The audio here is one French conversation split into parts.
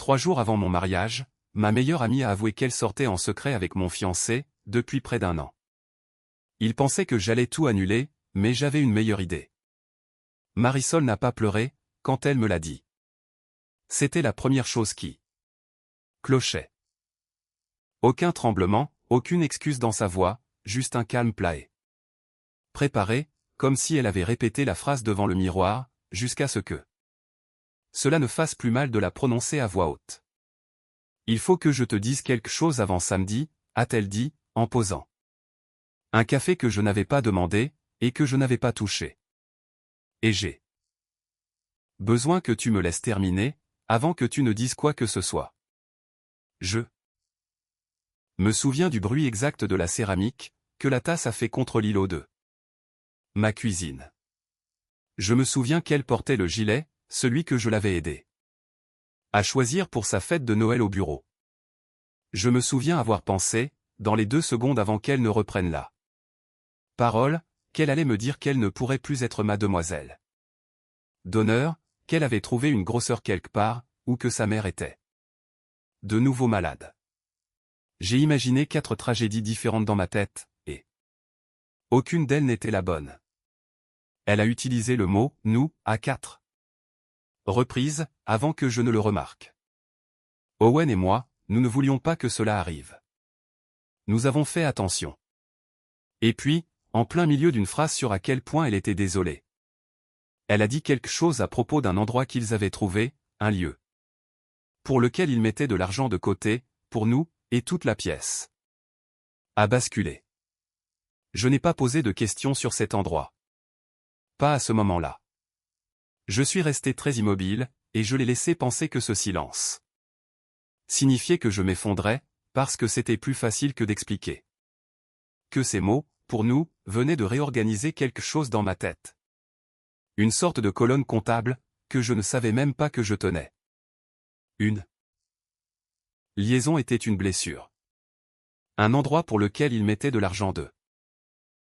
3 jours avant mon mariage, ma meilleure amie a avoué qu'elle sortait en secret avec mon fiancé, depuis près d'1 an. Il pensait que j'allais tout annuler, mais j'avais une meilleure idée. Marisol n'a pas pleuré, quand elle me l'a dit. C'était la première chose qui clochait. Aucun tremblement, aucune excuse dans sa voix, juste un calme plat. Préparé, comme si elle avait répété la phrase devant le miroir, jusqu'à ce que cela ne fasse plus mal de la prononcer à voix haute. Il faut que je te dise quelque chose avant samedi, a-t-elle dit, en posant un café que je n'avais pas demandé, et que je n'avais pas touché. Et j'ai besoin que tu me laisses terminer, avant que tu ne dises quoi que ce soit. Je me souviens du bruit exact de la céramique, que la tasse a fait contre l'îlot de ma cuisine. Je me souviens qu'elle portait le gilet, celui que je l'avais aidé à choisir pour sa fête de Noël au bureau. Je me souviens avoir pensé, dans les 2 secondes avant qu'elle ne reprenne la parole, qu'elle allait me dire qu'elle ne pourrait plus être ma demoiselle d'honneur, qu'elle avait trouvé une grosseur quelque part, ou que sa mère était de nouveau malade. J'ai imaginé 4 tragédies différentes dans ma tête, et aucune d'elles n'était la bonne. Elle a utilisé le mot « nous » à 4 reprises, avant que je ne le remarque. Owen et moi, nous ne voulions pas que cela arrive. Nous avons fait attention. Et puis, en plein milieu d'une phrase sur à quel point elle était désolée, elle a dit quelque chose à propos d'un endroit qu'ils avaient trouvé, un lieu pour lequel ils mettaient de l'argent de côté, pour nous, et toute la pièce a basculé. Je n'ai pas posé de questions sur cet endroit. Pas à ce moment-là. Je suis resté très immobile, et je l'ai laissé penser que ce silence signifiait que je m'effondrais, parce que c'était plus facile que d'expliquer. Que ces mots, pour nous, venaient de réorganiser quelque chose dans ma tête. Une sorte de colonne comptable, que je ne savais même pas que je tenais. Une liaison était une blessure. Un endroit pour lequel ils mettaient de l'argent de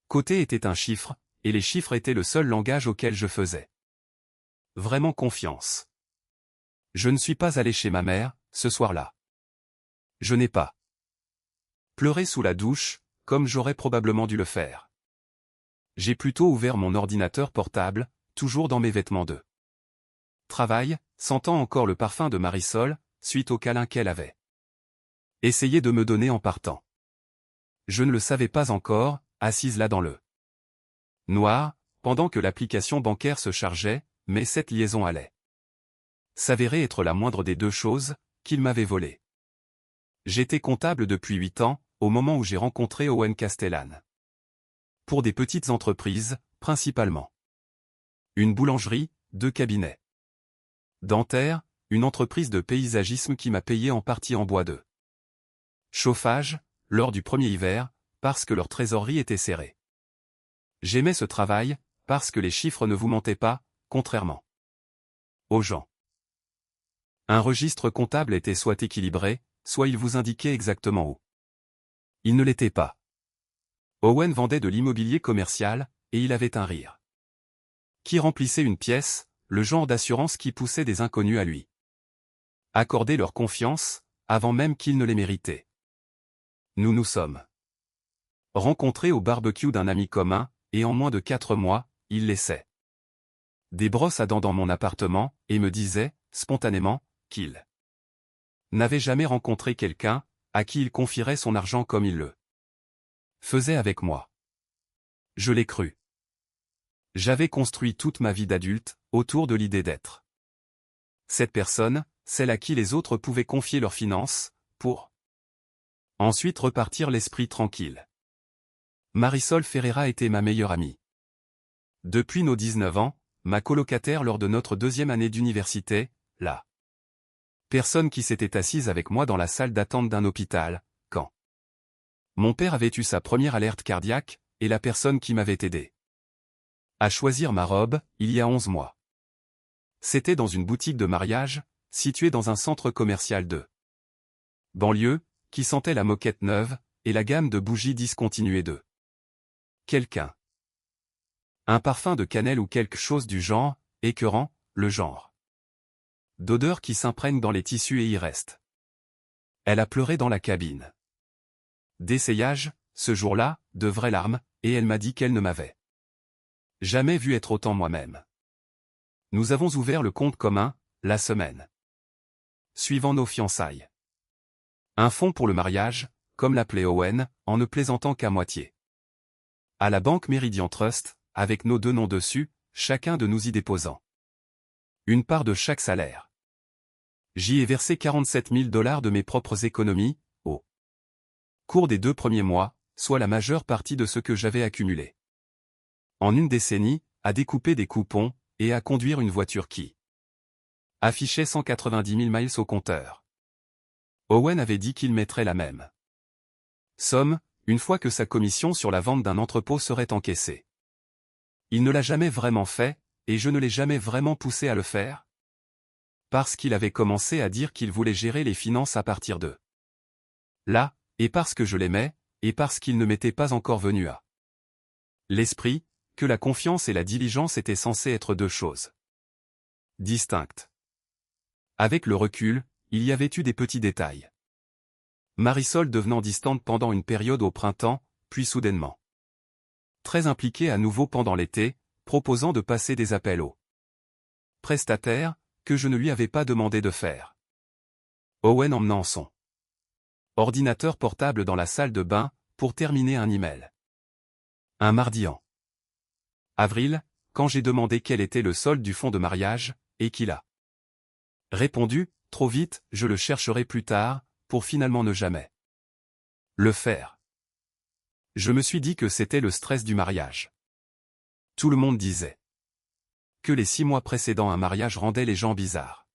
côté était un chiffre, et les chiffres étaient le seul langage auquel je faisais vraiment confiance. Je ne suis pas allé chez ma mère, ce soir-là. Je n'ai pas pleuré sous la douche, comme j'aurais probablement dû le faire. J'ai plutôt ouvert mon ordinateur portable, toujours dans mes vêtements de travail, sentant encore le parfum de Marisol, suite au câlin qu'elle avait essayé de me donner en partant. Je ne le savais pas encore, assise là dans le noir, pendant que l'application bancaire se chargeait, mais cette liaison allait s'avérer être la moindre des 2 choses qu'il m'avait volées. J'étais comptable depuis 8 ans, au moment où j'ai rencontré Owen Castellan. Pour des petites entreprises, principalement. Une boulangerie, 2 cabinets dentaires, une entreprise de paysagisme qui m'a payé en partie en bois de chauffage, lors du premier hiver, parce que leur trésorerie était serrée. J'aimais ce travail, parce que les chiffres ne vous mentaient pas, contrairement aux gens. Un registre comptable était soit équilibré, soit il vous indiquait exactement où il ne l'était pas. Owen vendait de l'immobilier commercial, et il avait un rire qui remplissait une pièce, le genre d'assurance qui poussait des inconnus à lui accorder leur confiance, avant même qu'ils ne les méritaient. Nous nous sommes rencontrés au barbecue d'un ami commun, et en moins de 4 mois, il laissait des brosses à dents dans mon appartement, et me disait, spontanément, qu'il n'avait jamais rencontré quelqu'un, à qui il confierait son argent comme il le faisait avec moi. Je l'ai cru. J'avais construit toute ma vie d'adulte, autour de l'idée d'être cette personne, celle à qui les autres pouvaient confier leurs finances, pour ensuite repartir l'esprit tranquille. Marisol Ferreira était ma meilleure amie. Depuis nos 19 ans, ma colocataire lors de notre 2e année d'université, la personne qui s'était assise avec moi dans la salle d'attente d'un hôpital, quand mon père avait eu sa première alerte cardiaque, et la personne qui m'avait aidé à choisir ma robe, il y a 11 mois. C'était dans une boutique de mariage, située dans un centre commercial de banlieue, qui sentait la moquette neuve, et la gamme de bougies discontinuées de quelqu'un. Un parfum de cannelle ou quelque chose du genre, écœurant, le genre d'odeurs qui s'imprègnent dans les tissus et y restent. Elle a pleuré dans la cabine. D'essayage, ce jour-là, de vraies larmes, et elle m'a dit qu'elle ne m'avait jamais vu être autant moi-même. Nous avons ouvert le compte commun, la semaine suivant nos fiançailles. Un fonds pour le mariage, comme l'appelait Owen, en ne plaisantant qu'à moitié. À la banque Meridian Trust, avec nos 2 noms dessus, chacun de nous y déposant une part de chaque salaire. J'y ai versé 47 000 $ de mes propres économies, au cours des 2 premiers mois, soit la majeure partie de ce que j'avais accumulé en une décennie, à découper des coupons, et à conduire une voiture qui affichait 190 000 miles au compteur. Owen avait dit qu'il mettrait la même somme, une fois que sa commission sur la vente d'un entrepôt serait encaissée. Il ne l'a jamais vraiment fait, et je ne l'ai jamais vraiment poussé à le faire, parce qu'il avait commencé à dire qu'il voulait gérer les finances à partir de là, et parce que je l'aimais, et parce qu'il ne m'était pas encore venu à l'esprit, que la confiance et la diligence étaient censées être 2 choses distinctes. Avec le recul, il y avait eu des petits détails. Marisol devenant distante pendant une période au printemps, puis soudainement très impliquée à nouveau pendant l'été, proposant de passer des appels aux prestataires, que je ne lui avais pas demandé de faire. Owen emmenant son ordinateur portable dans la salle de bain, pour terminer un email. Un mardi en avril, quand j'ai demandé quel était le solde du fonds de mariage, et qu'il a répondu, trop vite, je le chercherai plus tard, pour finalement ne jamais le faire. Je me suis dit que c'était le stress du mariage. Tout le monde disait que les 6 mois précédant un mariage rendaient les gens bizarres.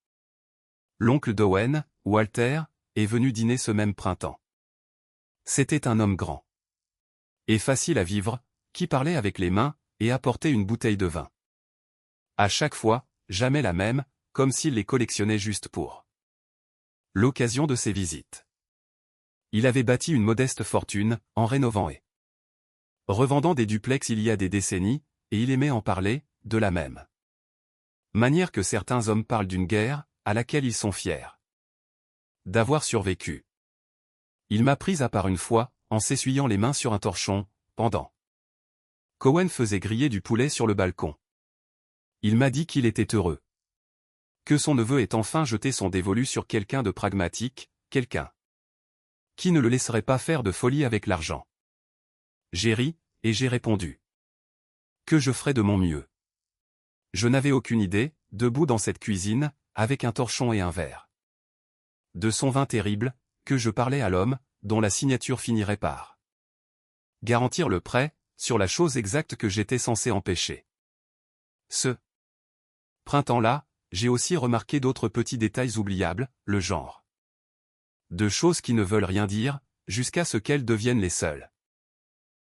L'oncle d'Owen, Walter, est venu dîner ce même printemps. C'était un homme grand et facile à vivre, qui parlait avec les mains, et apportait une bouteille de vin. À chaque fois, jamais la même, comme s'il les collectionnait juste pour l'occasion de ses visites. Il avait bâti une modeste fortune, en rénovant et revendant des duplex il y a des décennies, et il aimait en parler, de la même manière que certains hommes parlent d'une guerre, à laquelle ils sont fiers d'avoir survécu. Il m'a prise à part une fois, en s'essuyant les mains sur un torchon, pendant qu'Owen faisait griller du poulet sur le balcon. Il m'a dit qu'il était heureux, que son neveu ait enfin jeté son dévolu sur quelqu'un de pragmatique, quelqu'un qui ne le laisserait pas faire de folie avec l'argent. J'ai ri, et j'ai répondu que je ferais de mon mieux. Je n'avais aucune idée, debout dans cette cuisine, avec un torchon et un verre de son vin terrible, que je parlais à l'homme, dont la signature finirait par garantir le prêt, sur la chose exacte que j'étais censé empêcher. Ce printemps-là, j'ai aussi remarqué d'autres petits détails oubliables, le genre de choses qui ne veulent rien dire, jusqu'à ce qu'elles deviennent les seules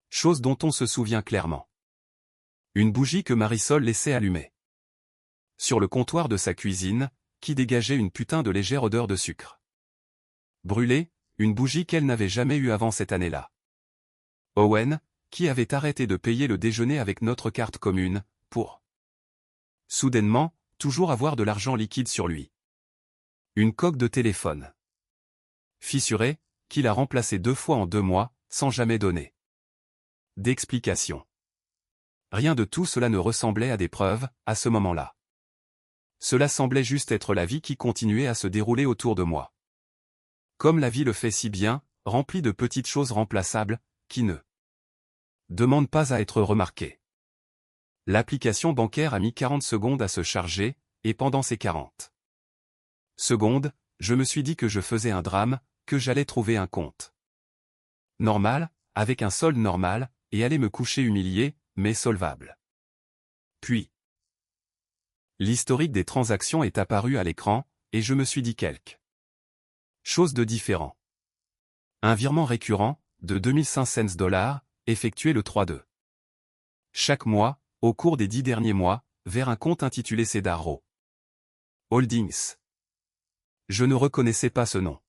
choses dont on se souvient clairement. Une bougie que Marisol laissait allumer sur le comptoir de sa cuisine, qui dégageait une putain de légère odeur de sucre brûlé, une bougie qu'elle n'avait jamais eue avant cette année-là. Owen, qui avait arrêté de payer le déjeuner avec notre carte commune, pour soudainement, toujours avoir de l'argent liquide sur lui. Une coque de téléphone fissurée, qu'il a remplacée 2 fois en 2 mois, sans jamais donner d'explication. Rien de tout cela ne ressemblait à des preuves, à ce moment-là. Cela semblait juste être la vie qui continuait à se dérouler autour de moi. Comme la vie le fait si bien, remplie de petites choses remplaçables, qui ne demandent pas à être remarquées. L'application bancaire a mis 40 secondes à se charger, et pendant ces 40 secondes, je me suis dit que je faisais un drame, que j'allais trouver un compte normal, avec un solde normal, et aller me coucher humilié, mais solvable. Puis, l'historique des transactions est apparu à l'écran, et je me suis dit quelque chose de différent. Un virement récurrent, de 2500 $, effectué le 3/2. Chaque mois, au cours des 10 derniers mois, vers un compte intitulé Cedar Row Holdings. Je ne reconnaissais pas ce nom.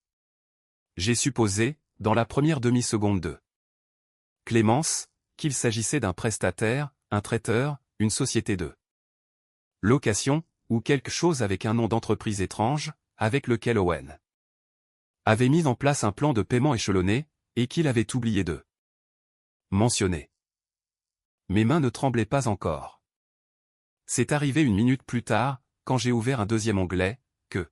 J'ai supposé, dans la première demi-seconde de Clémence, qu'il s'agissait d'un prestataire, un traiteur, une société de location, ou quelque chose avec un nom d'entreprise étrange, avec lequel Owen avait mis en place un plan de paiement échelonné, et qu'il avait oublié de mentionner. Mes mains ne tremblaient pas encore. C'est arrivé une minute plus tard, quand j'ai ouvert un deuxième onglet, que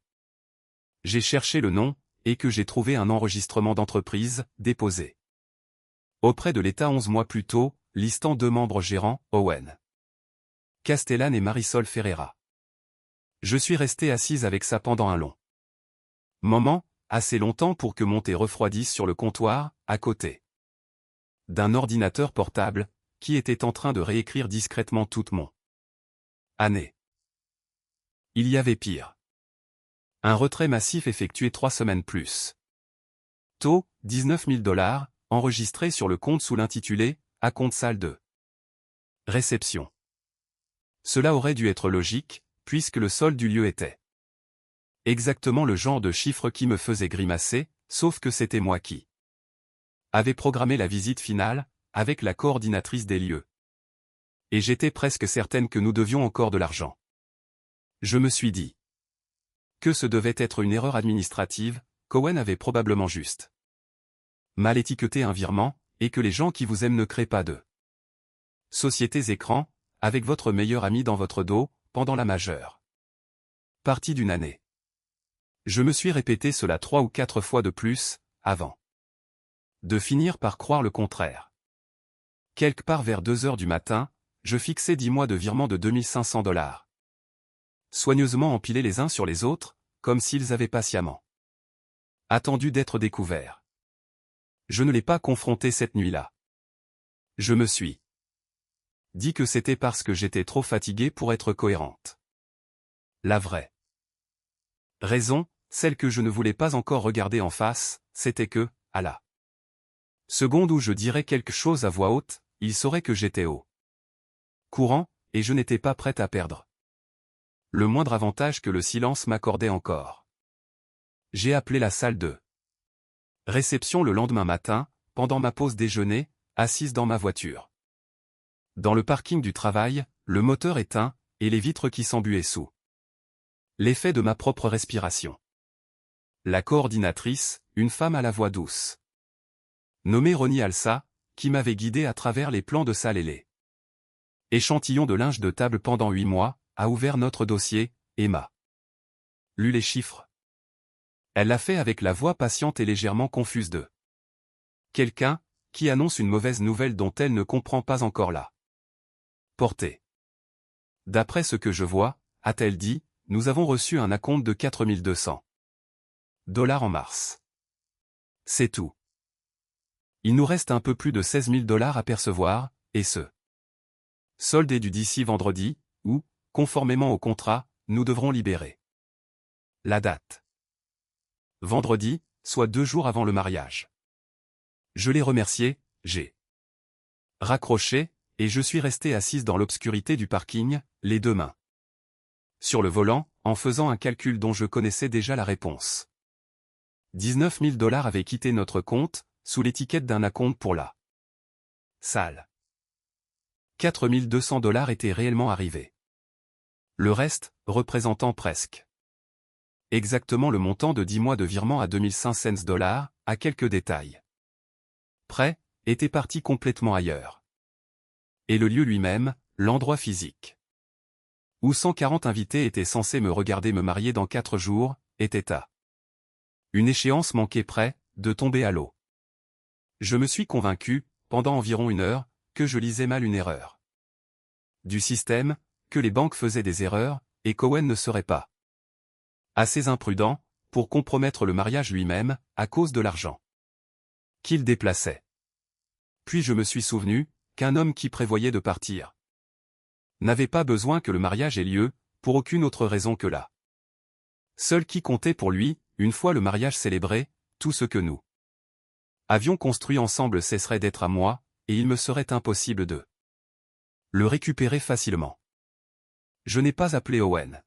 j'ai cherché le nom, et que j'ai trouvé un enregistrement d'entreprise, déposé auprès de l'État 11 mois plus tôt, listant 2 membres gérants, Owen Castellan et Marisol Ferreira. Je suis resté assise avec ça pendant un long moment, assez longtemps pour que mon thé refroidisse sur le comptoir, à côté d'un ordinateur portable, qui était en train de réécrire discrètement toute mon année. Il y avait pire. Un retrait massif effectué 3 semaines plus tôt, 19 000 $, enregistré sur le compte sous l'intitulé « à compte salle de réception ». Cela aurait dû être logique, puisque le solde du lieu était exactement le genre de chiffre qui me faisait grimacer, sauf que c'était moi qui avait programmé la visite finale, avec la coordinatrice des lieux. Et j'étais presque certaine que nous devions encore de l'argent. Je me suis dit que ce devait être une erreur administrative, qu'Owen avait probablement juste mal étiqueté un virement, et que les gens qui vous aiment ne créent pas de sociétés écran, avec votre meilleur ami dans votre dos, pendant la majeure partie d'une année. Je me suis répété cela 3 ou 4 fois de plus, avant de finir par croire le contraire. Quelque part vers 2 heures du matin, je fixais 10 mois de virement de 2500 $. Soigneusement empilés les uns sur les autres, comme s'ils avaient patiemment attendu d'être découverts. Je ne l'ai pas confronté cette nuit-là. Je me suis dit que c'était parce que j'étais trop fatigué pour être cohérente. La vraie raison, celle que je ne voulais pas encore regarder en face, c'était que, à la seconde où je dirais quelque chose à voix haute, il saurait que j'étais au courant, et je n'étais pas prête à perdre le moindre avantage que le silence m'accordait encore. J'ai appelé la salle de réception le lendemain matin, pendant ma pause déjeuner, assise dans ma voiture. Dans le parking du travail, le moteur éteint, et les vitres qui s'embuaient sous l'effet de ma propre respiration. La coordinatrice, une femme à la voix douce, nommée Ronnie Alsa, qui m'avait guidé à travers les plans de salle et les échantillons de linge de table pendant 8 mois, a ouvert notre dossier, et m'a lu les chiffres. Elle l'a fait avec la voix patiente et légèrement confuse de quelqu'un qui annonce une mauvaise nouvelle dont elle ne comprend pas encore la portée. D'après ce que je vois, a-t-elle dit, nous avons reçu un acompte de 4 200 $ en mars. C'est tout. Il nous reste un peu plus de 16 000 $ à percevoir, et ce solde est dû d'ici vendredi, où, conformément au contrat, nous devrons libérer la date. Vendredi, soit 2 jours avant le mariage. Je l'ai remercié, j'ai raccroché, et je suis resté assise dans l'obscurité du parking, les 2 mains sur le volant, en faisant un calcul dont je connaissais déjà la réponse. 19 000 $ avaient quitté notre compte, sous l'étiquette d'un acompte pour la salle. 4 200 $ étaient réellement arrivés. Le reste, représentant presque exactement le montant de 10 mois de virement à 2500 $, à quelques détails près, était parti complètement ailleurs. Et le lieu lui-même, l'endroit physique où 140 invités étaient censés me regarder me marier dans 4 jours, était à une échéance manquée près de tomber à l'eau. Je me suis convaincu, pendant environ 1 heure, que je lisais mal une erreur du système, que les banques faisaient des erreurs, et qu'Owen ne serait pas assez imprudent pour compromettre le mariage lui-même, à cause de l'argent qu'il déplaçait. Puis je me suis souvenu qu'un homme qui prévoyait de partir n'avait pas besoin que le mariage ait lieu, pour aucune autre raison que là. Seul qui comptait pour lui, une fois le mariage célébré, tout ce que nous avions construit ensemble cesserait d'être à moi, et il me serait impossible de le récupérer facilement. Je n'ai pas appelé Owen.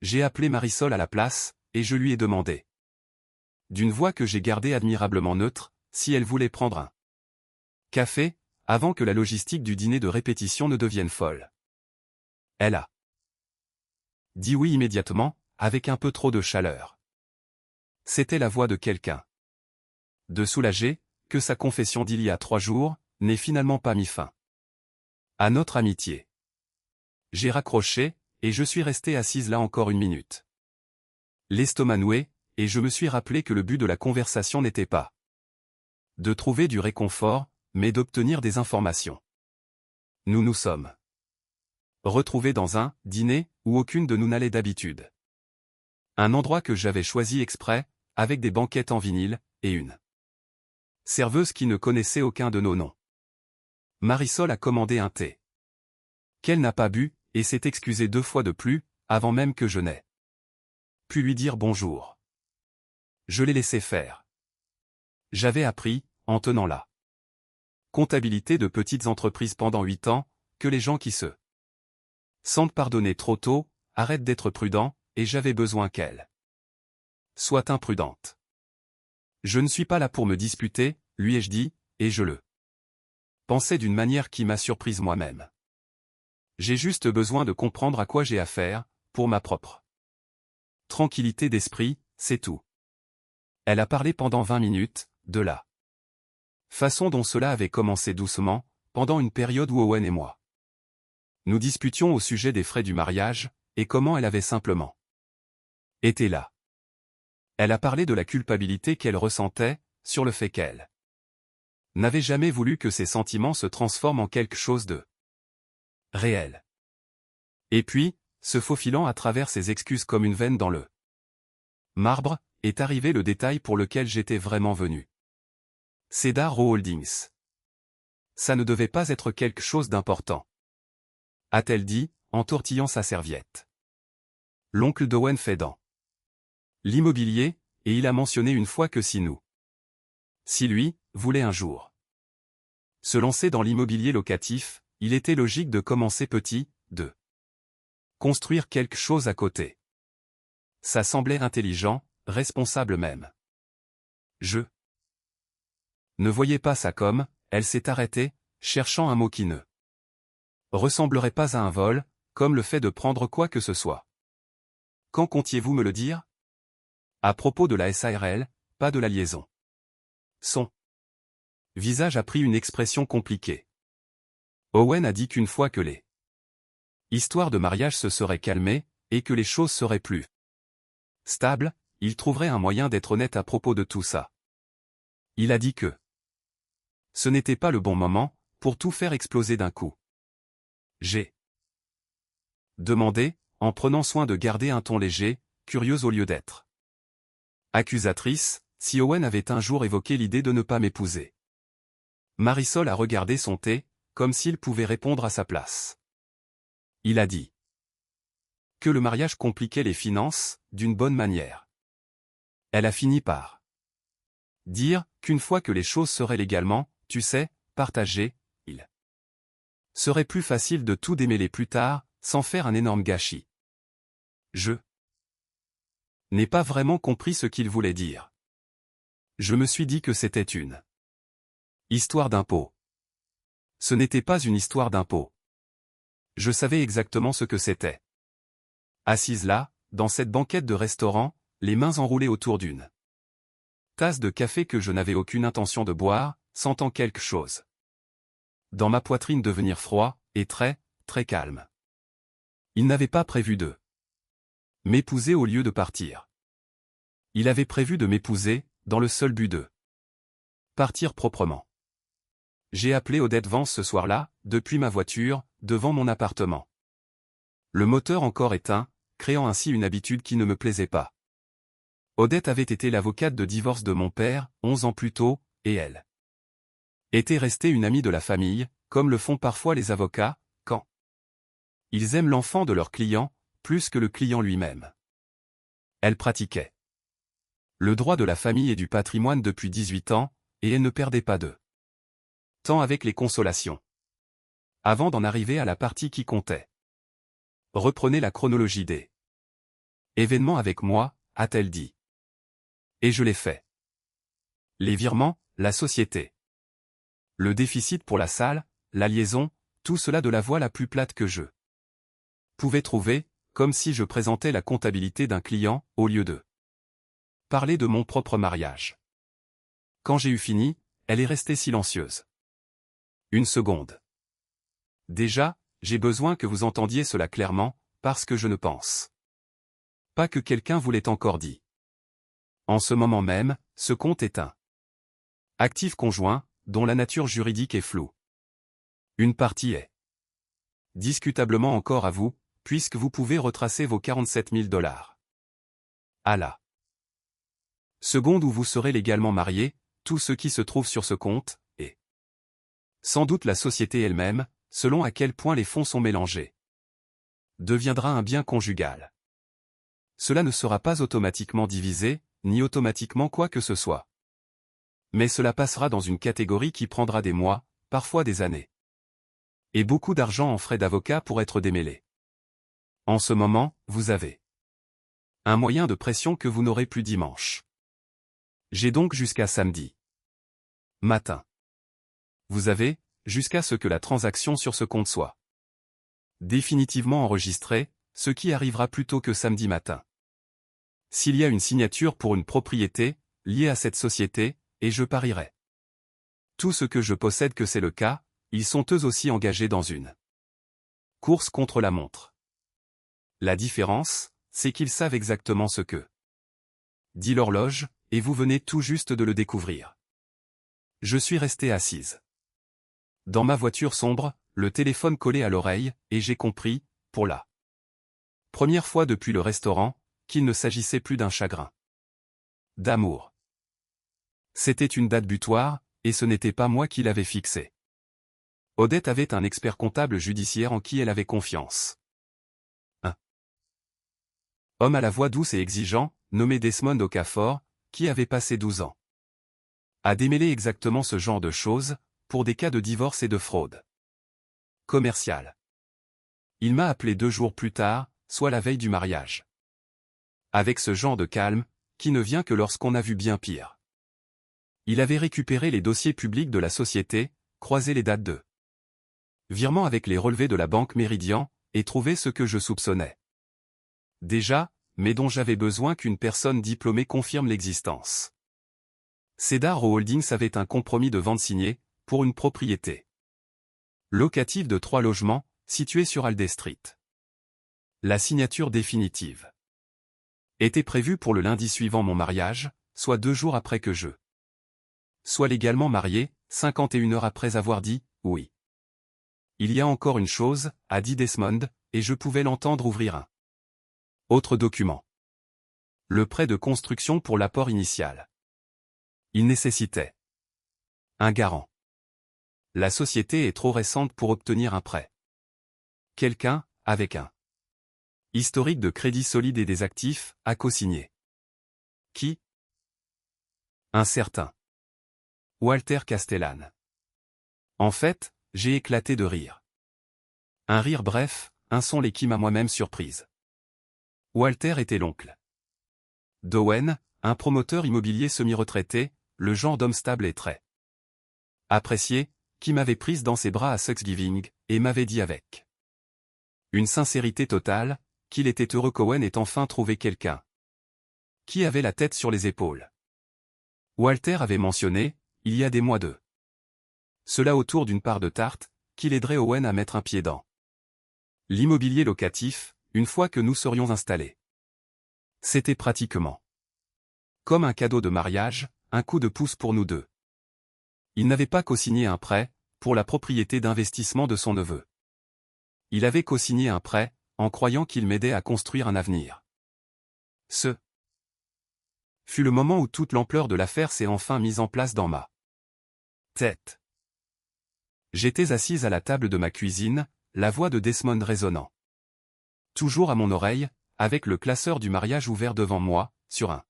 J'ai appelé Marisol à la place, et je lui ai demandé, d'une voix que j'ai gardée admirablement neutre, si elle voulait prendre un café, avant que la logistique du dîner de répétition ne devienne folle. Elle a dit oui immédiatement, avec un peu trop de chaleur. C'était la voix de quelqu'un de soulagé, que sa confession d'il y a 3 jours n'ait finalement pas mis fin à notre amitié. J'ai raccroché, et je suis resté assise là encore 1 minute. L'estomac noué, et je me suis rappelé que le but de la conversation n'était pas de trouver du réconfort, mais d'obtenir des informations. Nous nous sommes retrouvés dans un dîner où aucune de nous n'allait d'habitude. Un endroit que j'avais choisi exprès, avec des banquettes en vinyle, et une serveuse qui ne connaissait aucun de nos noms. Marisol a commandé un thé qu'elle n'a pas bu, et s'est excusée 2 fois de plus, avant même que je n'aie pu lui dire bonjour. Je l'ai laissé faire. J'avais appris, en tenant la comptabilité de petites entreprises pendant 8 ans, que les gens qui se sentent pardonner trop tôt, arrêtent d'être prudents, et j'avais besoin qu'elle soit imprudente. Je ne suis pas là pour me disputer, lui ai-je dit, et je le pensais d'une manière qui m'a surprise moi-même. J'ai juste besoin de comprendre à quoi j'ai affaire, pour ma propre tranquillité d'esprit, c'est tout. Elle a parlé pendant 20 minutes, de la façon dont cela avait commencé doucement, pendant une période où Owen et moi nous disputions au sujet des frais du mariage, et comment elle avait simplement été là. Elle a parlé de la culpabilité qu'elle ressentait, sur le fait qu'elle n'avait jamais voulu que ses sentiments se transforment en quelque chose de réel. Et puis, se faufilant à travers ses excuses comme une veine dans le marbre, est arrivé le détail pour lequel j'étais vraiment venu. Cedar Holdings. Ça ne devait pas être quelque chose d'important, a-t-elle dit, en tortillant sa serviette. L'oncle d'Owen fait dans l'immobilier, et il a mentionné une fois que si lui, voulait un jour se lancer dans l'immobilier locatif, il était logique de commencer petit, de construire quelque chose à côté. Ça semblait intelligent, responsable même. Je ne voyais pas ça comme, elle s'est arrêtée, cherchant un mot qui ne ressemblerait pas à un vol, comme le fait de prendre quoi que ce soit. Quand comptiez-vous me le dire? À propos de la SARL, pas de la liaison. Son visage a pris une expression compliquée. Owen a dit qu'une fois que les histoires de mariage se seraient calmées, et que les choses seraient plus stables, il trouverait un moyen d'être honnête à propos de tout ça. Il a dit que ce n'était pas le bon moment, pour tout faire exploser d'un coup. J'ai demandé, en prenant soin de garder un ton léger, curieuse au lieu d'être accusatrice, si Owen avait un jour évoqué l'idée de ne pas m'épouser. Marisol a regardé son thé, comme s'il pouvait répondre à sa place. Il a dit que le mariage compliquait les finances, d'une bonne manière. Elle a fini par dire qu'une fois que les choses seraient légalement, tu sais, partagées, il serait plus facile de tout démêler plus tard, sans faire un énorme gâchis. Je n'ai pas vraiment compris ce qu'il voulait dire. Je me suis dit que c'était une histoire d'impôt. Ce n'était pas une histoire d'impôt. Je savais exactement ce que c'était. Assise là, dans cette banquette de restaurant, les mains enroulées autour d'une tasse de café que je n'avais aucune intention de boire, sentant quelque chose dans ma poitrine devenir froid, et très, très calme. Il n'avait pas prévu de m'épouser au lieu de partir. Il avait prévu de m'épouser, dans le seul but de partir proprement. J'ai appelé Odette Vance ce soir-là, depuis ma voiture, devant mon appartement. Le moteur encore éteint, créant ainsi une habitude qui ne me plaisait pas. Odette avait été l'avocate de divorce de mon père, 11 ans plus tôt, et elle était restée une amie de la famille, comme le font parfois les avocats, quand ils aiment l'enfant de leur client, plus que le client lui-même. Elle pratiquait le droit de la famille et du patrimoine depuis 18 ans, et elle ne perdait pas de temps avec les consolations. Avant d'en arriver à la partie qui comptait. Reprenez la chronologie des événements avec moi, a-t-elle dit. Et je l'ai fait. Les virements, la société. Le déficit pour la salle, la liaison, tout cela de la voie la plus plate que je pouvais trouver, comme si je présentais la comptabilité d'un client, au lieu de parler de mon propre mariage. Quand j'ai eu fini, elle est restée silencieuse. Une seconde. Déjà, j'ai besoin que vous entendiez cela clairement, parce que je ne pense pas que quelqu'un vous l'ait encore dit. En ce moment même, ce compte est un actif conjoint, dont la nature juridique est floue. Une partie est discutablement encore à vous, puisque vous pouvez retracer vos 47 000 $. À la seconde où vous serez légalement marié, tout ce qui se trouve sur ce compte, et sans doute la société elle-même, selon à quel point les fonds sont mélangés, deviendra un bien conjugal. Cela ne sera pas automatiquement divisé, ni automatiquement quoi que ce soit. Mais cela passera dans une catégorie qui prendra des mois, parfois des années. Et beaucoup d'argent en frais d'avocat pour être démêlé. En ce moment, vous avez un moyen de pression que vous n'aurez plus dimanche. J'ai donc jusqu'à samedi matin. Vous avez, jusqu'à ce que la transaction sur ce compte soit définitivement enregistrée, ce qui arrivera plus tôt que samedi matin. S'il y a une signature pour une propriété, liée à cette société, et je parierai tout ce que je possède que c'est le cas, ils sont eux aussi engagés dans une course contre la montre. La différence, c'est qu'ils savent exactement ce que dit l'horloge, et vous venez tout juste de le découvrir. Je suis resté assise dans ma voiture sombre, le téléphone collé à l'oreille, et j'ai compris, pour la première fois depuis le restaurant, qu'il ne s'agissait plus d'un chagrin d'amour. C'était une date butoir, et ce n'était pas moi qui l'avais fixée. Odette avait un expert comptable judiciaire en qui elle avait confiance. Un homme à la voix douce et exigeant, nommé Desmond Okafor, qui avait passé 12 ans à démêler exactement ce genre de choses, pour des cas de divorce et de fraude commerciale. Il m'a appelé 2 jours plus tard, soit la veille du mariage. Avec ce genre de calme, qui ne vient que lorsqu'on a vu bien pire. Il avait récupéré les dossiers publics de la société, croisé les dates de virement avec les relevés de la banque Méridian, et trouvé ce que je soupçonnais déjà, mais dont j'avais besoin qu'une personne diplômée confirme l'existence. Cedar Holdings avait un compromis de vente signé, pour une propriété locative de 3 logements, située sur Alder Street. La signature définitive était prévue pour le lundi suivant mon mariage, soit 2 jours après que je sois légalement marié, 51 heures après avoir dit « oui ». Il y a encore une chose, a dit Desmond, et je pouvais l'entendre ouvrir un autre document. Le prêt de construction pour l'apport initial. Il nécessitait un garant. La société est trop récente pour obtenir un prêt. Quelqu'un, avec un historique de crédit solide et des actifs, a co-signé. Qui? Un certain Walter Castellan. En fait, j'ai éclaté de rire. Un rire bref, un son qui m'a moi-même surprise. Walter était l'oncle d'Owen, un promoteur immobilier semi-retraité, le genre d'homme stable et très apprécié, qui m'avait prise dans ses bras à Thanksgiving, et m'avait dit avec une sincérité totale, qu'il était heureux qu'Owen ait enfin trouvé quelqu'un qui avait la tête sur les épaules. Walter avait mentionné, il y a des mois de cela autour d'une part de tarte, qu'il aiderait Owen à mettre un pied dans l'immobilier locatif, une fois que nous serions installés. C'était pratiquement comme un cadeau de mariage, un coup de pouce pour nous deux. Il n'avait pas co-signé un prêt, pour la propriété d'investissement de son neveu. Il avait co-signé un prêt, en croyant qu'il m'aidait à construire un avenir. Ce fut le moment où toute l'ampleur de l'affaire s'est enfin mise en place dans ma tête. J'étais assise à la table de ma cuisine, la voix de Desmond résonnant toujours à mon oreille, avec le classeur du mariage ouvert devant moi, sur un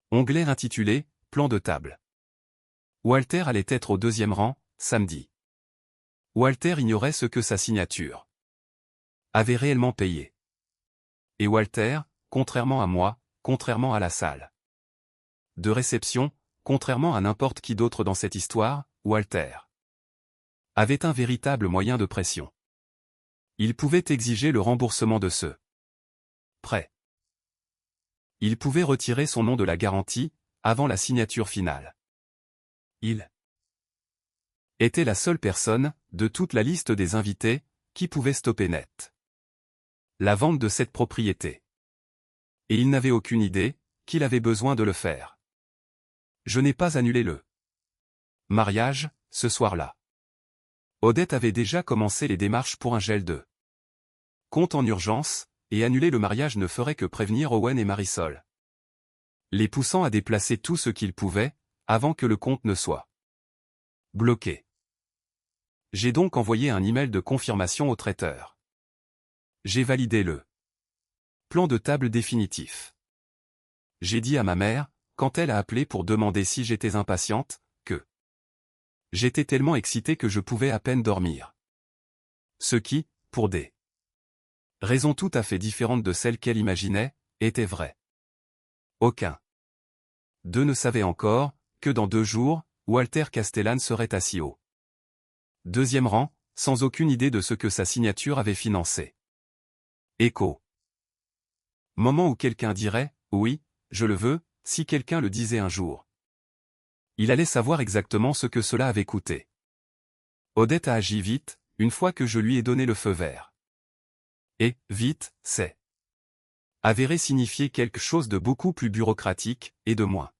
onglet intitulé « Plan de table ». Walter allait être au 2e rang, samedi. Walter ignorait ce que sa signature avait réellement payé. Et Walter, contrairement à moi, contrairement à la salle de réception, contrairement à n'importe qui d'autre dans cette histoire, Walter avait un véritable moyen de pression. Il pouvait exiger le remboursement de ce prêt. Il pouvait retirer son nom de la garantie, avant la signature finale. Il était la seule personne, de toute la liste des invités, qui pouvait stopper net la vente de cette propriété. Et il n'avait aucune idée qu'il avait besoin de le faire. Je n'ai pas annulé le mariage, ce soir-là. Odette avait déjà commencé les démarches pour un gel de compte en urgence, et annuler le mariage ne ferait que prévenir Owen et Marisol, les poussant à déplacer tout ce qu'ils pouvaient, avant que le compte ne soit bloqué. J'ai donc envoyé un email de confirmation au traiteur. J'ai validé le plan de table définitif. J'ai dit à ma mère, quand elle a appelé pour demander si j'étais impatiente, que j'étais tellement excité que je pouvais à peine dormir. Ce qui, pour des raisons tout à fait différentes de celles qu'elle imaginait, était vrai. Aucun d'eux ne savait encore que dans 2 jours, Walter Castellan serait assis au deuxième rang, sans aucune idée de ce que sa signature avait financé. Écho. Moment où quelqu'un dirait « Oui, je le veux », si quelqu'un le disait un jour. Il allait savoir exactement ce que cela avait coûté. Odette a agi vite, une fois que je lui ai donné le feu vert. Et, vite, c'est avéré signifier quelque chose de beaucoup plus bureaucratique, et de moins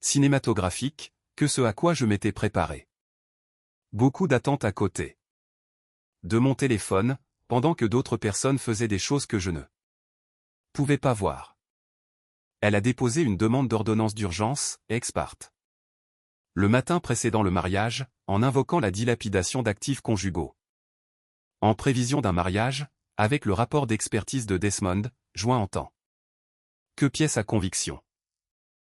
cinématographique, que ce à quoi je m'étais préparé. Beaucoup d'attentes à côté de mon téléphone, pendant que d'autres personnes faisaient des choses que je ne pouvais pas voir. Elle a déposé une demande d'ordonnance d'urgence, ex parte, le matin précédant le mariage, en invoquant la dilapidation d'actifs conjugaux. En prévision d'un mariage, avec le rapport d'expertise de Desmond, joint en tant que pièce à conviction.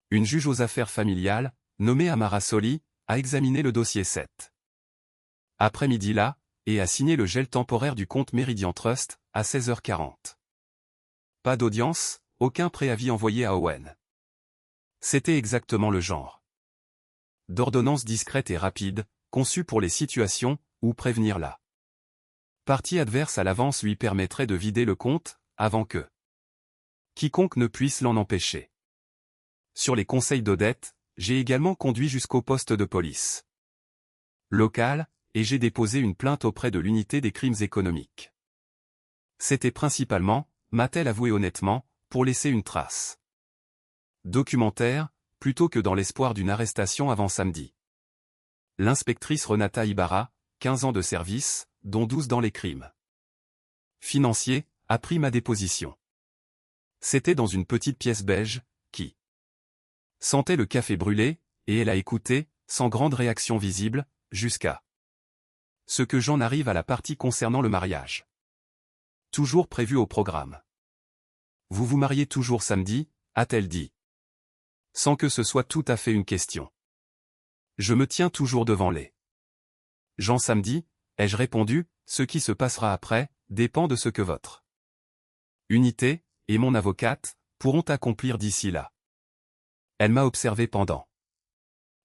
Une juge aux affaires familiales, nommée Amara Soli, a examiné le dossier 7 après-midi là, et a signé le gel temporaire du compte Meridian Trust, à 16h40. Pas d'audience, aucun préavis envoyé à Owen. C'était exactement le genre d'ordonnance discrète et rapide, conçue pour les situations où prévenir la partie adverse à l'avance lui permettrait de vider le compte, avant que quiconque ne puisse l'en empêcher. Sur les conseils d'Odette, j'ai également conduit jusqu'au poste de police local, et j'ai déposé une plainte auprès de l'unité des crimes économiques. C'était principalement, m'a-t-elle avoué honnêtement, pour laisser une trace documentaire, plutôt que dans l'espoir d'une arrestation avant samedi. L'inspectrice Renata Ibarra, 15 ans de service, dont 12 dans les crimes financiers, a pris ma déposition. C'était dans une petite pièce beige, qui sentait le café brûlé, et elle a écouté, sans grande réaction visible, jusqu'à ce que j'en arrive à la partie concernant le mariage. Toujours prévu au programme. Vous vous mariez toujours samedi, a-t-elle dit. Sans que ce soit tout à fait une question. Je me tiens toujours devant les gens samedi, ai-je répondu, ce qui se passera après, dépend de ce que votre unité, et mon avocate, pourront accomplir d'ici là. Elle m'a observé pendant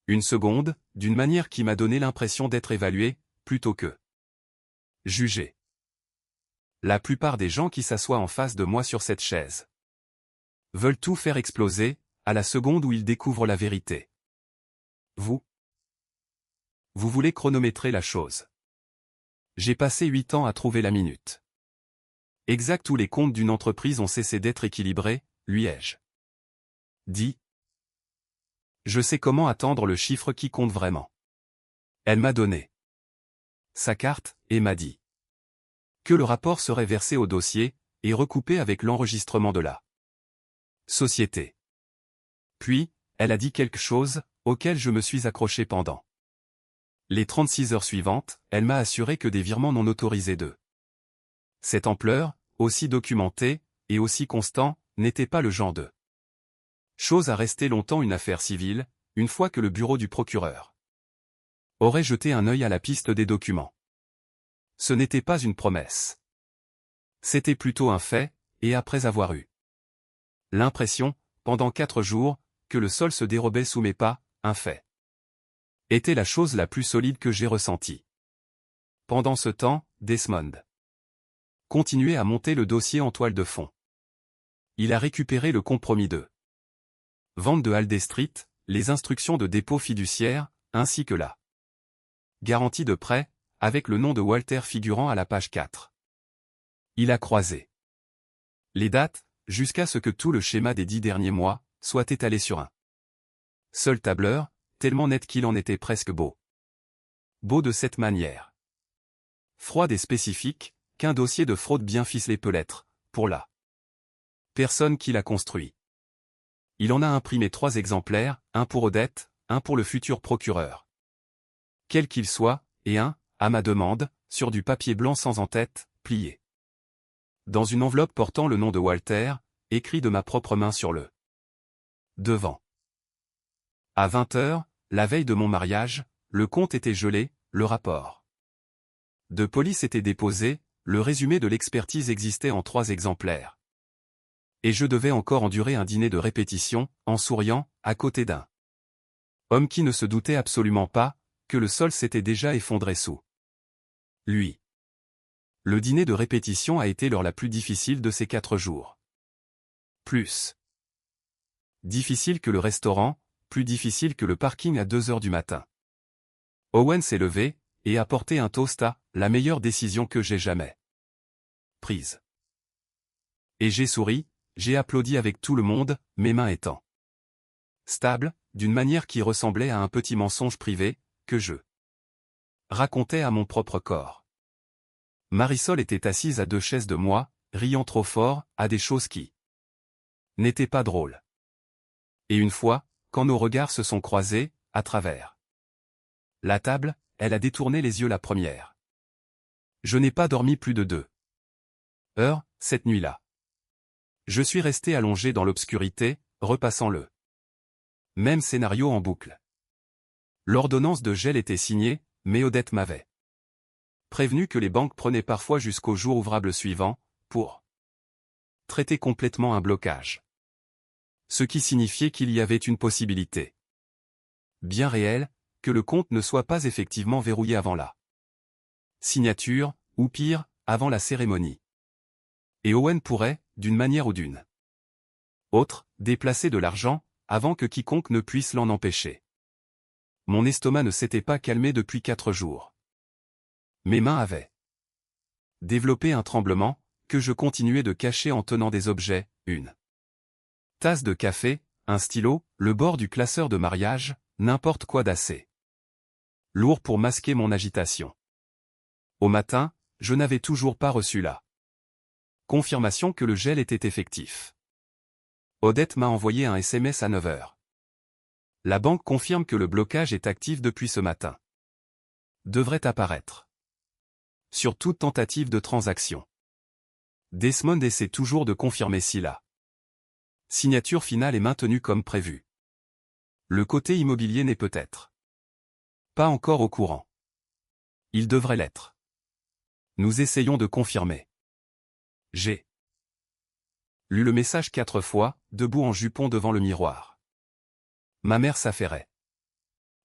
une seconde, d'une manière qui m'a donné l'impression d'être évalué, plutôt que jugé. La plupart des gens qui s'assoient en face de moi sur cette chaise veulent tout faire exploser, à la seconde où ils découvrent la vérité. Vous voulez chronométrer la chose. J'ai passé 8 ans à trouver la minute exacte où les comptes d'une entreprise ont cessé d'être équilibrés, lui ai-je dit. Je sais comment attendre le chiffre qui compte vraiment. Elle m'a donné sa carte, et m'a dit que le rapport serait versé au dossier, et recoupé avec l'enregistrement de la société. Puis, elle a dit quelque chose, auquel je me suis accroché pendant les 36 heures suivantes. Elle m'a assuré que des virements non autorisés de cette ampleur, aussi documentés, et aussi constants, n'étaient pas le genre de chose à rester longtemps une affaire civile, une fois que le bureau du procureur aurait jeté un œil à la piste des documents. Ce n'était pas une promesse. C'était plutôt un fait, et après avoir eu l'impression, pendant 4 jours, que le sol se dérobait sous mes pas, un fait était la chose la plus solide que j'ai ressentie. Pendant ce temps, Desmond continuait à monter le dossier en toile de fond. il a récupéré le compromis de vente de Halde Street, les instructions de dépôt fiduciaire, ainsi que la garantie de prêt, avec le nom de Walter figurant à la page 4. Il a croisé les dates, jusqu'à ce que tout le schéma des 10 derniers mois soit étalé sur un seul tableur, tellement net qu'il en était presque beau. Beau de cette manière froide et spécifique, qu'un dossier de fraude bien ficelé peut l'être, pour la personne qui l'a construit. Il en a imprimé 3 exemplaires, un pour Odette, un pour le futur procureur, quel qu'il soit, et un, à ma demande, sur du papier blanc sans en-tête, plié dans une enveloppe portant le nom de Walter, écrit de ma propre main sur le devant. À 20h, la veille de mon mariage, le compte était gelé, le rapport de police était déposé, le résumé de l'expertise existait en 3 exemplaires. Et je devais encore endurer un dîner de répétition, en souriant, à côté d'un homme qui ne se doutait absolument pas que le sol s'était déjà effondré sous lui. Le dîner de répétition a été l'heure la plus difficile de ces 4 jours. Plus difficile que le restaurant, plus difficile que le parking à 2h du matin. Owen s'est levé, et a porté un toast à « la meilleure décision que j'ai jamais prise ». Et j'ai souri, j'ai applaudi avec tout le monde, mes mains étant stables, d'une manière qui ressemblait à un petit mensonge privé, que je racontais à mon propre corps. Marisol était assise à 2 chaises de moi, riant trop fort, à des choses qui n'étaient pas drôles. Et une fois, quand nos regards se sont croisés, à travers la table, elle a détourné les yeux la première. Je n'ai pas dormi plus de 2 heures, cette nuit-là. Je suis resté allongé dans l'obscurité, repassant le même scénario en boucle. L'ordonnance de gel était signée, mais Odette m'avait prévenu que les banques prenaient parfois jusqu'au jour ouvrable suivant, pour traiter complètement un blocage. Ce qui signifiait qu'il y avait une possibilité bien réelle, que le compte ne soit pas effectivement verrouillé avant la signature, ou pire, avant la cérémonie. Et Owen pourrait, d'une manière ou d'une autre, déplacer de l'argent, avant que quiconque ne puisse l'en empêcher. Mon estomac ne s'était pas calmé depuis 4 jours. Mes mains avaient développé un tremblement, que je continuais de cacher en tenant des objets, une tasse de café, un stylo, le bord du classeur de mariage, n'importe quoi d'assez lourd pour masquer mon agitation. Au matin, je n'avais toujours pas reçu la confirmation que le gel était effectif. Odette m'a envoyé un SMS à 9h. La banque confirme que le blocage est actif depuis ce matin. Devrait apparaître sur toute tentative de transaction. Desmond essaie toujours de confirmer si la signature finale est maintenue comme prévu. Le côté immobilier n'est peut-être pas encore au courant. Il devrait l'être. Nous essayons de confirmer. J'ai lu le message 4 fois, debout en jupon devant le miroir. Ma mère s'affairait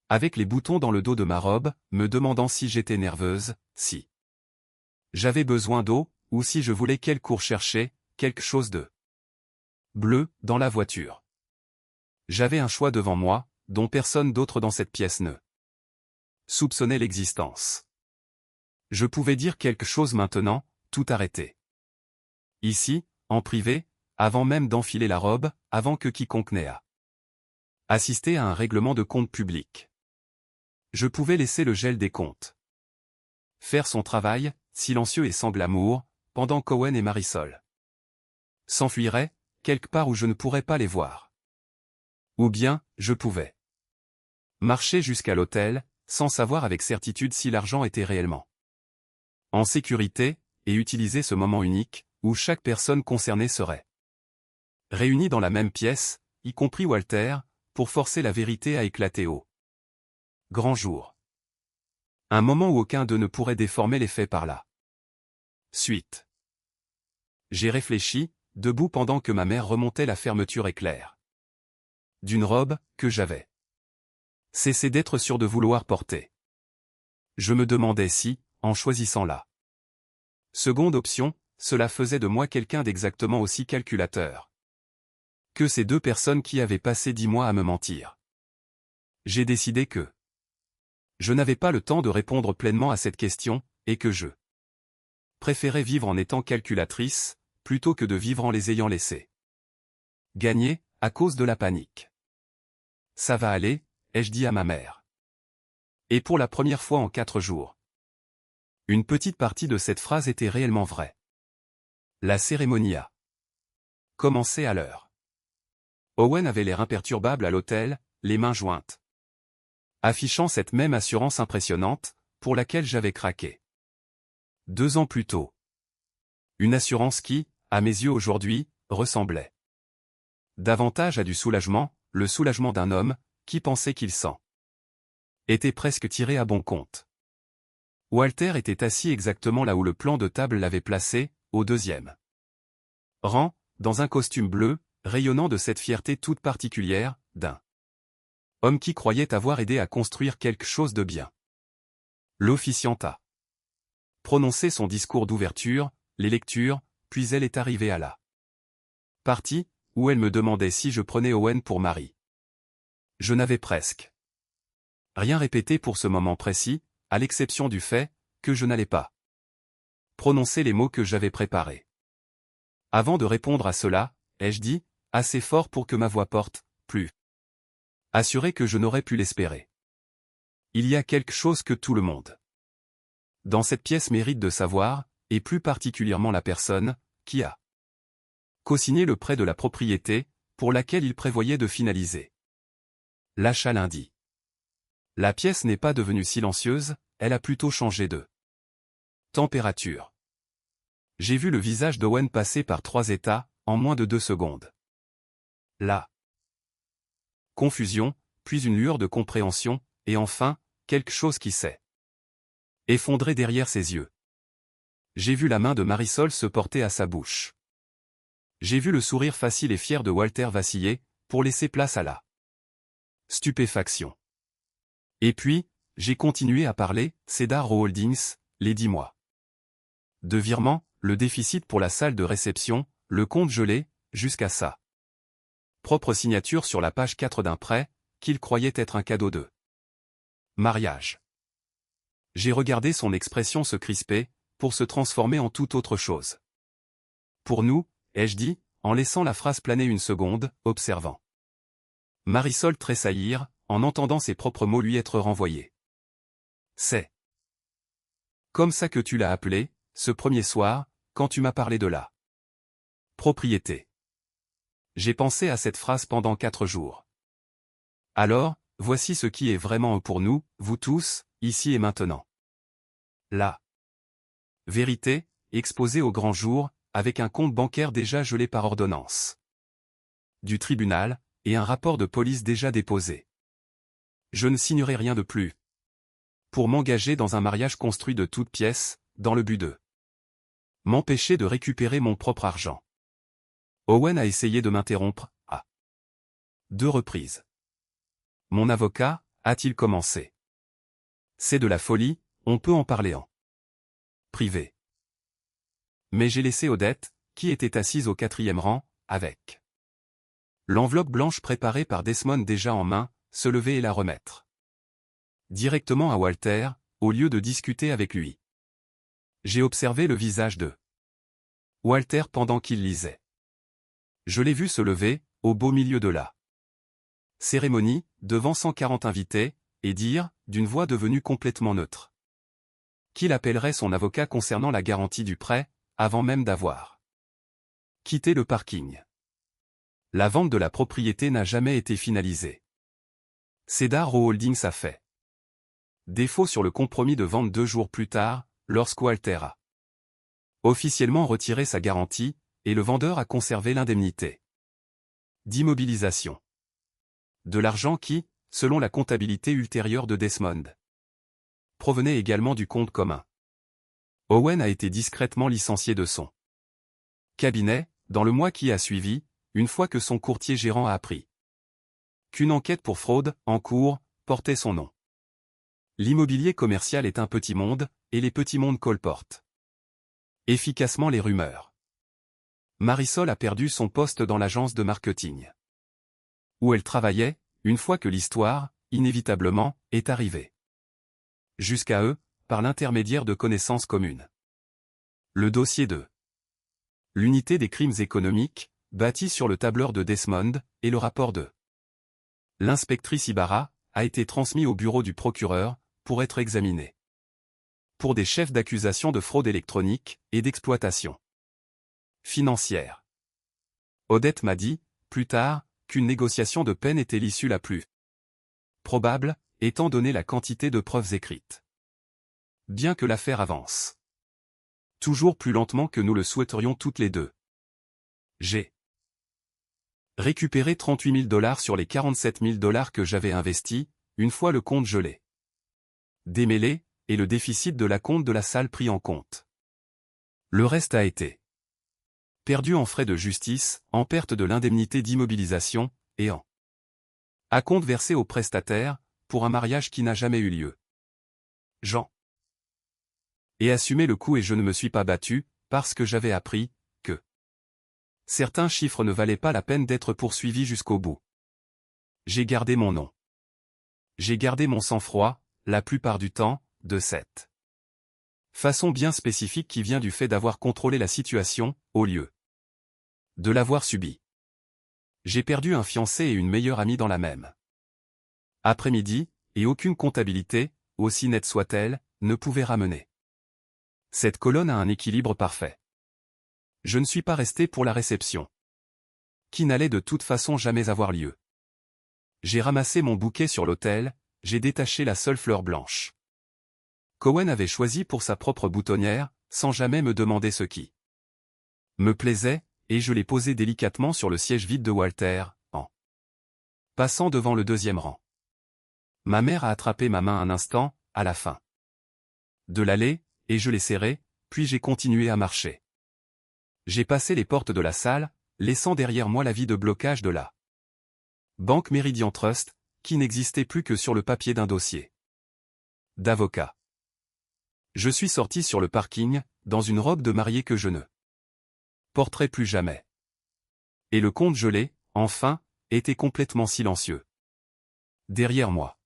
avec les boutons dans le dos de ma robe, me demandant si j'étais nerveuse, si j'avais besoin d'eau, ou si je voulais qu'elle court chercher quelque chose de bleu dans la voiture. J'avais un choix devant moi, dont personne d'autre dans cette pièce ne soupçonnait l'existence. Je pouvais dire quelque chose maintenant, tout arrêter. Ici, en privé, avant même d'enfiler la robe, avant que quiconque n'ait à assister à un règlement de compte public. Je pouvais laisser le gel des comptes faire son travail, silencieux et sans glamour, pendant qu'Owen et Marisol s'enfuiraient, quelque part où je ne pourrais pas les voir. Ou bien, je pouvais marcher jusqu'à l'hôtel, sans savoir avec certitude si l'argent était réellement en sécurité, et utiliser ce moment unique, où chaque personne concernée serait réunie dans la même pièce, y compris Walter, pour forcer la vérité à éclater au grand jour. Un moment où aucun d'eux ne pourrait déformer les faits par la suite. J'ai réfléchi, debout pendant que ma mère remontait la fermeture éclair d'une robe, que j'avais cessé d'être sûr de vouloir porter. Je me demandais si, en choisissant la seconde option, cela faisait de moi quelqu'un d'exactement aussi calculateur que ces deux personnes qui avaient passé 10 mois à me mentir. J'ai décidé que je n'avais pas le temps de répondre pleinement à cette question, et que je préférais vivre en étant calculatrice, plutôt que de vivre en les ayant laissés gagner, à cause de la panique. Ça va aller, ai-je dit à ma mère. Et pour la première fois en 4 jours. Une petite partie de cette phrase était réellement vraie. La cérémonie a commencé à l'heure. Owen avait l'air imperturbable à l'hôtel, les mains jointes, affichant cette même assurance impressionnante, pour laquelle j'avais craqué 2 ans plus tôt. Une assurance qui, à mes yeux aujourd'hui, ressemblait davantage à du soulagement, le soulagement d'un homme, qui pensait qu'il s'en était presque tiré à bon compte. Walter était assis exactement là où le plan de table l'avait placé, au 2e rang, dans un costume bleu, rayonnant de cette fierté toute particulière, d'un homme qui croyait avoir aidé à construire quelque chose de bien. L'officiante a prononcé son discours d'ouverture, les lectures, puis elle est arrivée à la partie, où elle me demandait si je prenais Owen pour mari. Je n'avais presque rien répété pour ce moment précis, à l'exception du fait que je n'allais pas prononcer les mots que j'avais préparés. Avant de répondre à cela, ai-je dit, assez fort pour que ma voix porte, plus assuré que je n'aurais pu l'espérer. Il y a quelque chose que tout le monde dans cette pièce mérite de savoir, et plus particulièrement la personne qui a co-signé le prêt de la propriété, pour laquelle il prévoyait de finaliser l'achat lundi. La pièce n'est pas devenue silencieuse, elle a plutôt changé de température. J'ai vu le visage d'Owen passer par 3 états, en moins de 2 secondes. La confusion, puis une lueur de compréhension, et enfin, quelque chose qui s'est effondré derrière ses yeux. J'ai vu la main de Marisol se porter à sa bouche. J'ai vu le sourire facile et fier de Walter vaciller, pour laisser place à la stupéfaction. Et puis, j'ai continué à parler, Cedar Holdings, les 10 mois de virement, le déficit pour la salle de réception, le compte gelé, jusqu'à sa propre signature sur la page 4 d'un prêt, qu'il croyait être un cadeau de mariage. J'ai regardé son expression se crisper, pour se transformer en toute autre chose. Pour nous, ai-je dit, en laissant la phrase planer une seconde, observant Marisol tressaillir, en entendant ses propres mots lui être renvoyés. C'est comme ça que tu l'as appelé, ce premier soir, quand tu m'as parlé de la propriété. J'ai pensé à cette phrase pendant 4 jours. Alors, voici ce qui est vraiment pour nous, vous tous, ici et maintenant. La vérité, exposée au grand jour, avec un compte bancaire déjà gelé par ordonnance du tribunal, et un rapport de police déjà déposé. Je ne signerai rien de plus pour m'engager dans un mariage construit de toutes pièces, dans le but de m'empêcher de récupérer mon propre argent. Owen a essayé de m'interrompre, à 2 reprises. Mon avocat, a-t-il commencé. C'est de la folie, on peut en parler en privé. Mais j'ai laissé Odette, qui était assise au 4e rang, avec l'enveloppe blanche préparée par Desmond déjà en main, se lever et la remettre directement à Walter, au lieu de discuter avec lui. J'ai observé le visage de Walter pendant qu'il lisait. Je l'ai vu se lever, au beau milieu de la cérémonie, devant 140 invités, et dire, d'une voix devenue complètement neutre, qu'il appellerait son avocat concernant la garantie du prêt, avant même d'avoir quitté le parking. La vente de la propriété n'a jamais été finalisée. Cedar Holdings a fait défaut sur le compromis de vente 2 jours plus tard, lorsque Walter a officiellement retiré sa garantie, et le vendeur a conservé l'indemnité d'immobilisation. De l'argent qui, selon la comptabilité ultérieure de Desmond, provenait également du compte commun. Owen a été discrètement licencié de son cabinet, dans le mois qui a suivi, une fois que son courtier gérant a appris qu'une enquête pour fraude, en cours, portait son nom. L'immobilier commercial est un petit monde, et les petits mondes colportent efficacement les rumeurs. Marisol a perdu son poste dans l'agence de marketing où elle travaillait, une fois que l'histoire, inévitablement, est arrivée. Jusqu'à eux, par l'intermédiaire de connaissances communes. Le dossier de l'unité des crimes économiques, bâti sur le tableur de Desmond, et le rapport de l'inspectrice Ibarra, a été transmis au bureau du procureur, pour être examiné. Pour des chefs d'accusation de fraude électronique, et d'exploitation financière. Odette m'a dit, plus tard, qu'une négociation de peine était l'issue la plus probable, étant donné la quantité de preuves écrites. Bien que l'affaire avance toujours plus lentement que nous le souhaiterions toutes les deux. J'ai récupéré 38 000 $ sur les 47 000 $ que j'avais investis, une fois le compte gelé, démêlé, et le déficit de la compte de la salle pris en compte. Le reste a été perdu en frais de justice, en perte de l'indemnité d'immobilisation, et en acompte versé aux prestataires, pour un mariage qui n'a jamais eu lieu. Jean et assumé le coup et je ne me suis pas battu, parce que j'avais appris que certains chiffres ne valaient pas la peine d'être poursuivis jusqu'au bout. J'ai gardé mon nom. J'ai gardé mon sang-froid, la plupart du temps, de cette façon bien spécifique qui vient du fait d'avoir contrôlé la situation, au lieu de l'avoir subie. J'ai perdu un fiancé et une meilleure amie dans la même après-midi, et aucune comptabilité, aussi nette soit-elle, ne pouvait ramener cette colonne à un équilibre parfait. Je ne suis pas resté pour la réception, qui n'allait de toute façon jamais avoir lieu. J'ai ramassé mon bouquet sur l'autel, j'ai détaché la seule fleur blanche qu'Owen avait choisie pour sa propre boutonnière, sans jamais me demander ce qui me plaisait, et je l'ai posée délicatement sur le siège vide de Walter, en passant devant le deuxième rang. Ma mère a attrapé ma main un instant, à la fin de l'allée, et je l'ai serrée, puis j'ai continué à marcher. J'ai passé les portes de la salle, laissant derrière moi la vie de blocage de la Banque Meridian Trust, qui n'existait plus que sur le papier d'un dossier d'avocat. Je suis sorti sur le parking, dans une robe de mariée que je ne porterai plus jamais. Et le compte gelé, enfin, était complètement silencieux derrière moi.